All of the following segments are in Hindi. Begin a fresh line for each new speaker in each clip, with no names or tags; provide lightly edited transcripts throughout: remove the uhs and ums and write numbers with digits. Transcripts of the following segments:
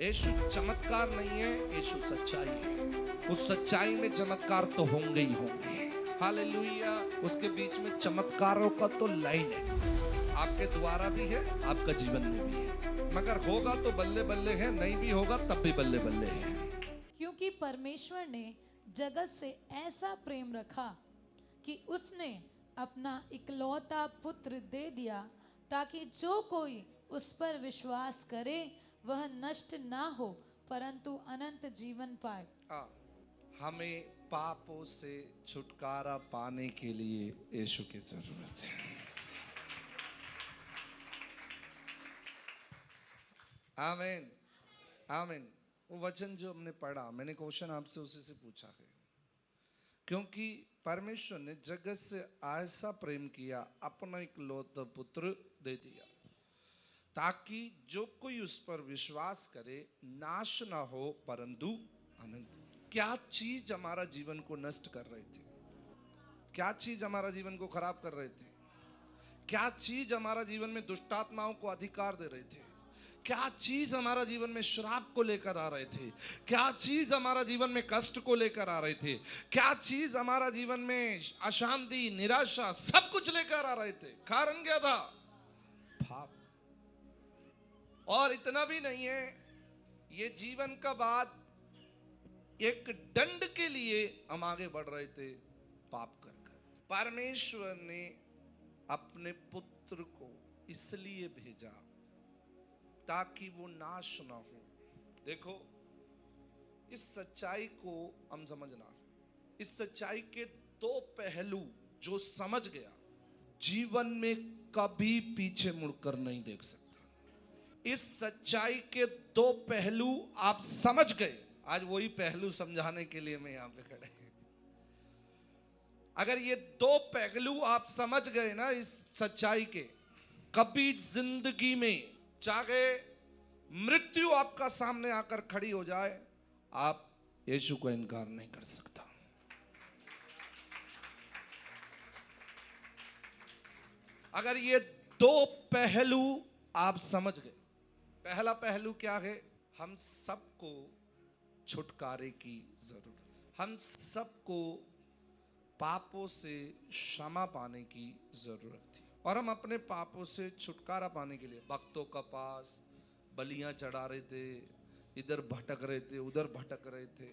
यीशु चमत्कार नहीं है, यीशु सच्चाई है। उस सच्चाई में चमत्कार तो होंगे ही होंगे। हालेलुया। उसके बीच में चमत्कारों का तो लाइन है, आपके द्वारा भी है, आपका जीवन में भी है। मगर होगा तो बल्ले बल्ले है, नहीं भी होगा तब भी बल्ले बल्ले है।
क्योंकि परमेश्वर ने जगत से ऐसा प्रेम रखा कि उसने अपना इकलौता पुत्र दे दिया, ताकि जो कोई उस पर विश्वास करे वह नष्ट ना हो परंतु अनंत जीवन पाए।
हमें पापों से छुटकारा पाने के लिए यीशु की जरूरत है। आमीन आमीन। वो वचन जो हमने पढ़ा, मैंने क्वेश्चन आपसे उसी से पूछा है। क्योंकि परमेश्वर ने जगत से ऐसा प्रेम किया, अपना इकलौता पुत्र दे दिया, ताकि जो कोई उस पर विश्वास करे नाश ना हो परंतु अनंत। क्या चीज हमारा जीवन को नष्ट कर रहे थे? क्या चीज हमारा जीवन को खराब कर रहे थे? क्या चीज हमारा जीवन में दुष्टात्माओं को अधिकार दे रहे थे? क्या चीज हमारा जीवन में श्राप को लेकर आ रहे थे? क्या चीज हमारा जीवन में कष्ट को लेकर आ रहे थे? क्या चीज हमारा जीवन में अशांति, निराशा, सब कुछ लेकर आ रहे थे? कारण क्या था? पाप। और इतना भी नहीं है, ये जीवन का बाद एक दंड के लिए हम आगे बढ़ रहे थे पाप कर कर। परमेश्वर ने अपने पुत्र को इसलिए भेजा ताकि वो नाश ना हो। देखो, इस सच्चाई को हम समझना। इस सच्चाई के दो पहलू जो समझ गया, जीवन में कभी पीछे मुड़कर नहीं देख सकते। इस सच्चाई के दो पहलू आप समझ गए, आज वही पहलू समझाने के लिए मैं यहां पे खड़े हैं। अगर ये दो पहलू आप समझ गए ना इस सच्चाई के, कभी जिंदगी में चाहे मृत्यु आपका सामने आकर खड़ी हो जाए, आप यीशु को इनकार नहीं कर सकता। अगर ये दो पहलू आप समझ गए, पहला पहलू क्या है? हम सबको छुटकारे की जरूरत है। हम सबको पापों से क्षमा पाने की जरूरत थी, और हम अपने पापों से छुटकारा पाने के लिए भक्तों का पास बलियां चढ़ा रहे थे, इधर भटक रहे थे, उधर भटक रहे थे,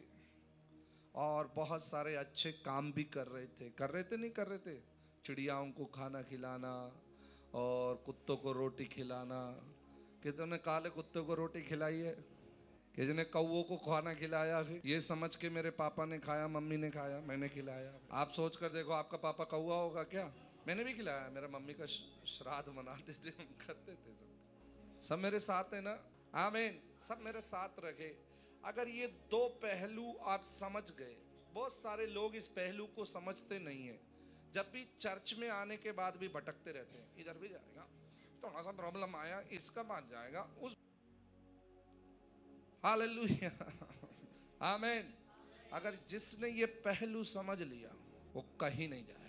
और बहुत सारे अच्छे काम भी कर रहे थे, नहीं कर रहे थे? चिड़ियाओं को खाना खिलाना और कुत्तों को रोटी खिलाना। कितनों ने काले कुत्ते को रोटी खिलाई है? किसी ने कौवों को खाना खिलाया है? ये समझ के मेरे पापा ने खाया, मम्मी ने खाया, मैंने खिलाया। आप सोच कर देखो, आपका पापा कौवा होगा क्या? मैंने भी खिलाया। मेरा मम्मी का श्राद्ध मनाते थे, हम करते थे। सब मेरे साथ है ना? आमीन। सब मेरे साथ रखे। अगर ये दो पहलू आप समझ गए, बहुत सारे लोग इस पहलू को समझते नहीं है। जब भी चर्च में आने के बाद भी भटकते रहते हैं, इधर भी जाएगा, थोड़ा सा प्रॉब्लम आया, इसका बाद जाएगा उस। हालेलुया, आमीन। अगर जिसने ये पहलू समझ लिया, वो कहीं नहीं जाएगा।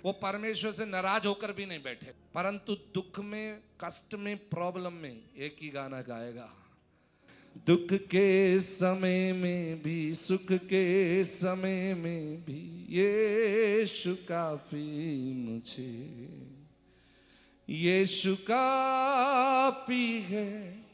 वो परमेश्वर से नाराज होकर भी नहीं बैठे, परंतु दुख में, कष्ट में, प्रॉब्लम में एक ही गाना गाएगा। दुख के समय में भी, सुख के समय में भी, यीशु काफी मुझे, यीशु काफी है,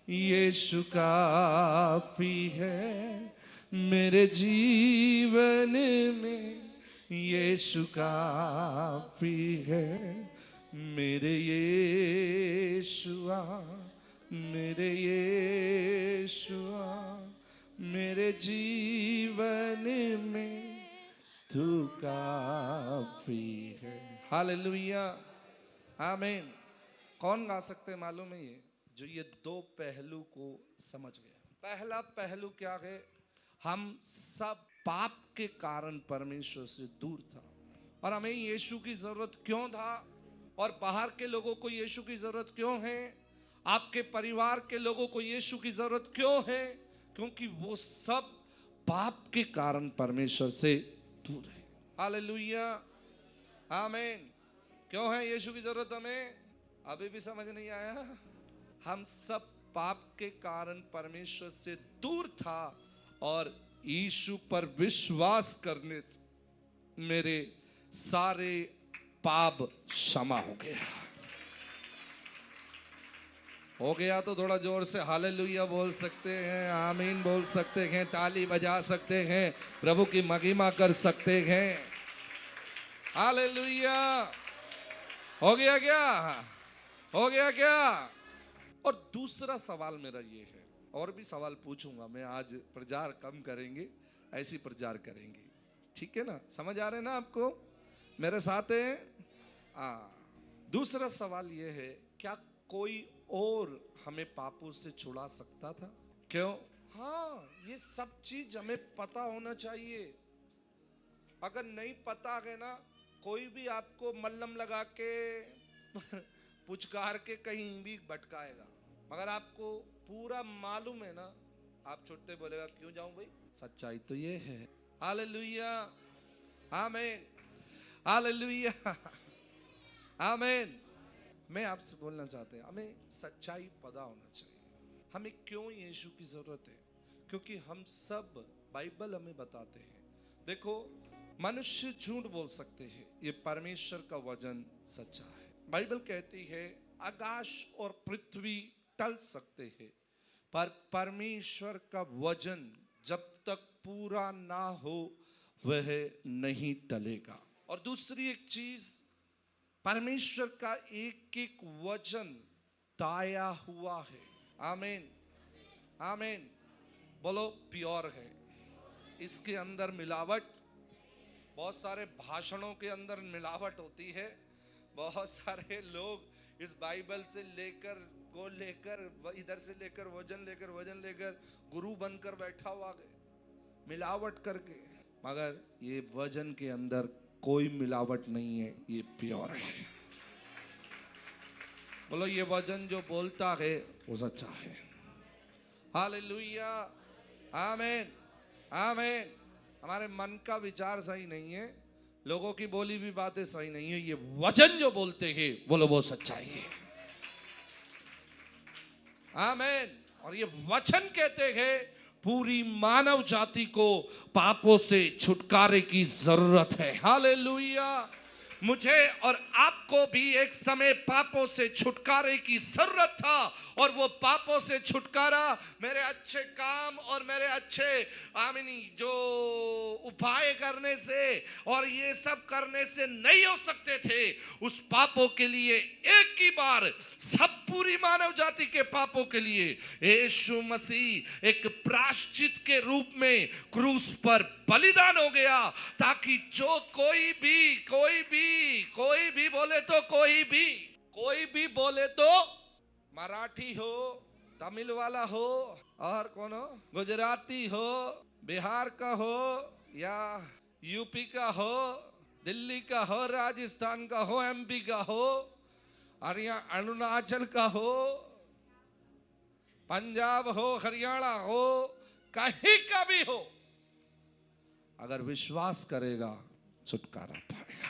यीशु काफी है मेरे जीवन में, यीशु काफी है मेरे यीशुआ, मेरे यीशुआ, मेरे जीवन में तू काफी है। हालेलुया, आमीन। कौन गा सकते मालूम है? ये जो ये दो पहलू को समझ गया। पहला पहलू क्या है? हम सब पाप के कारण परमेश्वर से दूर था, और हमें यीशु की जरूरत क्यों था? और बाहर के लोगों को यीशु की जरूरत क्यों है? आपके परिवार के लोगों को यीशु की जरूरत क्यों है? क्योंकि वो सब पाप के कारण परमेश्वर से दूर है। हालेलुया, आमीन। क्यों है यीशु की जरूरत हमें? अभी भी समझ नहीं आया? हम सब पाप के कारण परमेश्वर से दूर था और यीशु पर विश्वास करने से मेरे सारे पाप क्षमा हो गया तो थोड़ा जोर से हालेलुया बोल सकते हैं, आमीन बोल सकते हैं, ताली बजा सकते हैं, प्रभु की महिमा कर सकते हैं। हालेलुया। हो गया क्या? हो गया क्या? और दूसरा सवाल मेरा ये है, और भी सवाल पूछूंगा मैं, आज प्रचार कम करेंगे, ऐसी प्रचार करेंगे, ठीक है ना? समझ आ रहे ना आपको? मेरे साथ है? दूसरा सवाल ये है, क्या कोई और हमें पापों से छुड़ा सकता था? क्यों? हाँ, ये सब चीज हमें पता होना चाहिए। अगर नहीं पता है ना, कोई भी आपको मल्लम लगा के पुचकार के कहीं भी भटकाएगा। मगर आपको पूरा मालूम है ना, आप छुट्टे बोलेगा क्यों जाऊं भाई? सच्चाई तो ये है। हालेलुया, आमीन, हालेलुया, आमीन। मैं आपसे बोलना चाहते हैं, हमें सच्चाई पता होना चाहिए। हमें क्यों यीशु की जरूरत है? क्योंकि हम सब, बाइबल हमें बताते हैं, देखो मनुष्य झूठ बोल सकते हैं, ये परमेश्वर का वचन सच्चा है। बाइबल कहती है आकाश और पृथ्वी टल सकते हैं, पर परमेश्वर का वचन जब तक पूरा ना हो वह नहीं टलेगा। और दूसरी एक चीज, परमेश्वर का एक एक वचन ताया हुआ है। आमीन, आमीन बोलो, प्योर है। इसके अंदर मिलावट, बहुत सारे भाषणों के अंदर मिलावट होती है। बहुत सारे लोग इस बाइबल से लेकर इधर से लेकर वजन लेकर गुरु बनकर बैठा हुआ है, मिलावट करके। मगर ये वजन के अंदर कोई मिलावट नहीं है, ये प्योर है। बोलो, ये वचन जो बोलता है वो सच्चा है। हालेलुया, आमीन, आमीन। हमारे मन का विचार सही नहीं है, लोगों की बोली भी बातें सही नहीं है, ये वचन जो बोलते हैं बोलो वो सच्चाई है। आमीन। और ये वचन कहते हैं पूरी मानव जाति को पापों से छुटकारे की जरूरत है। हालेलुया। मुझे और आपको भी एक समय पापों से छुटकारे की जरूरत था, और वो पापों से छुटकारा मेरे अच्छे काम और मेरे अच्छे आमीनी जो उपाय करने से और ये सब करने से नहीं हो सकते थे। उस पापों के लिए एक ही बार सब पूरी मानव जाति के पापों के लिए यीशु मसीह एक प्रायश्चित के रूप में क्रूस पर बलिदान हो गया, ताकि जो कोई भी बोले तो कोई भी बोले तो, मराठी हो, तमिल वाला हो, और कौन हो, गुजराती हो, बिहार का हो, या यूपी का हो, दिल्ली का हो, राजस्थान का हो, एमपी का हो, और यहाँ अरुणाचल का हो, पंजाब हो, हरियाणा हो, कहीं का भी हो, अगर विश्वास करेगा छुटकारा पाएगा।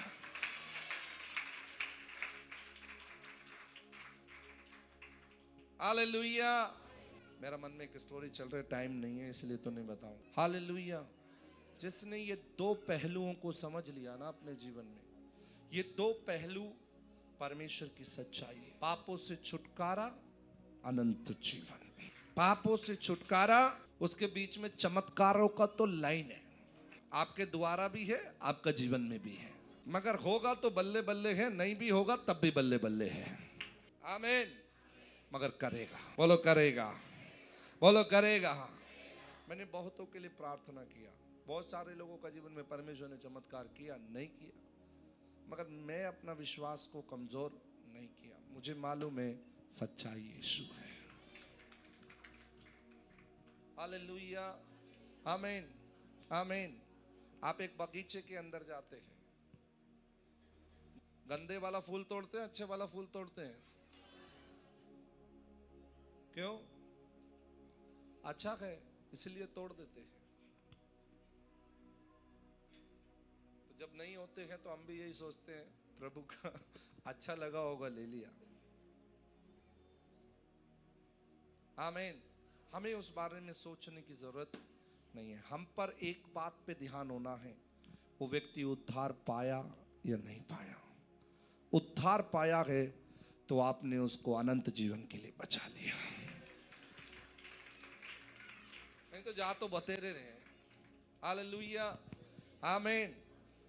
हालेलुया। मेरा मन में एक स्टोरी चल रहा है, टाइम नहीं है इसलिए तो नहीं बताऊं। हालेलुया। जिसने ये दो पहलुओं को समझ लिया ना अपने जीवन में, ये दो पहलू परमेश्वर की सच्चाई है। पापों से छुटकारा, अनंत जीवन। पापों से छुटकारा, उसके बीच में चमत्कारों का तो लाइन है, आपके द्वारा भी है, आपका जीवन में भी है। मगर होगा तो बल्ले बल्ले है, नहीं भी होगा तब भी बल्ले बल्ले है। आमीन। मगर करेगा, बोलो करेगा, बोलो करेगा। मैंने बहुतों के लिए प्रार्थना किया, बहुत सारे लोगों का जीवन में परमेश्वर ने चमत्कार किया, नहीं किया, मगर मैं अपना विश्वास को कमजोर नहीं किया। मुझे मालूम है सच्चाई यीशु है। हालेलुया, आमीन, आमीन। आप एक बगीचे के अंदर जाते हैं, गंदे वाला फूल तोड़ते हैं, अच्छे वाला फूल तोड़ते हैं? क्यों? अच्छा है इसलिए तोड़ देते हैं। तो जब नहीं होते हैं तो हम भी यही सोचते हैं प्रभु का अच्छा लगा होगा ले लिया। आमीन। हमें उस बारे में सोचने की जरूरत नहीं है। हम पर एक बात पे ध्यान होना है, वो व्यक्ति उद्धार पाया या नहीं पाया। उद्धार पाया है तो आपने उसको अनंत जीवन के लिए बचा लिया, नहीं तो जा तो बतेरे रहे। हालेलुया, आमीन,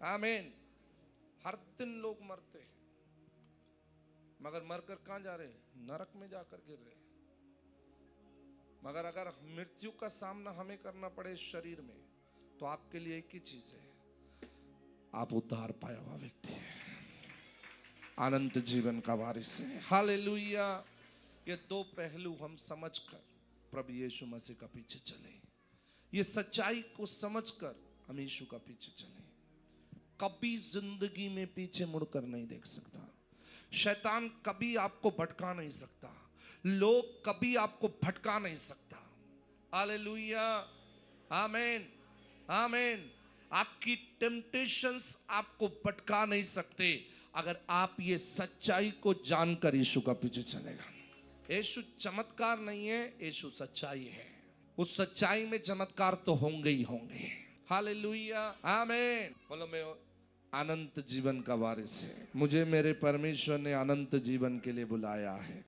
आमीन। हर दिन लोग मरते हैं, मगर मरकर कहाँ जा रहे हैं? नरक में जाकर गिर रहे हैं। मगर अगर मृत्यु का सामना हमें करना पड़े शरीर में, तो आपके लिए एक ही चीज है, आप उद्धार पाया हुआ व्यक्ति है, अनंत जीवन का वारिस है। हालेलुया। ये दो पहलू हम समझकर प्रभु यीशु मसीह का पीछे चले, ये सच्चाई को समझकर हम यीशु का पीछे चले। कभी जिंदगी में पीछे मुड़कर नहीं देख सकता। शैतान कभी आपको भटका नहीं सकता, लोग कभी आपको भटका नहीं सकता। हालेलुया, आमीन, आमीन। आपकी टेम्पटेशंस आपको भटका नहीं सकते अगर आप ये सच्चाई को जानकर यीशु का पीछे चलेगा। यीशु चमत्कार नहीं है, यीशु सच्चाई है। उस सच्चाई में चमत्कार तो होंगे ही होंगे। हालेलुया, आमीन। बोलो, मैं अनंत जीवन का वारिस है, मुझे मेरे परमेश्वर ने अनंत जीवन के लिए बुलाया है।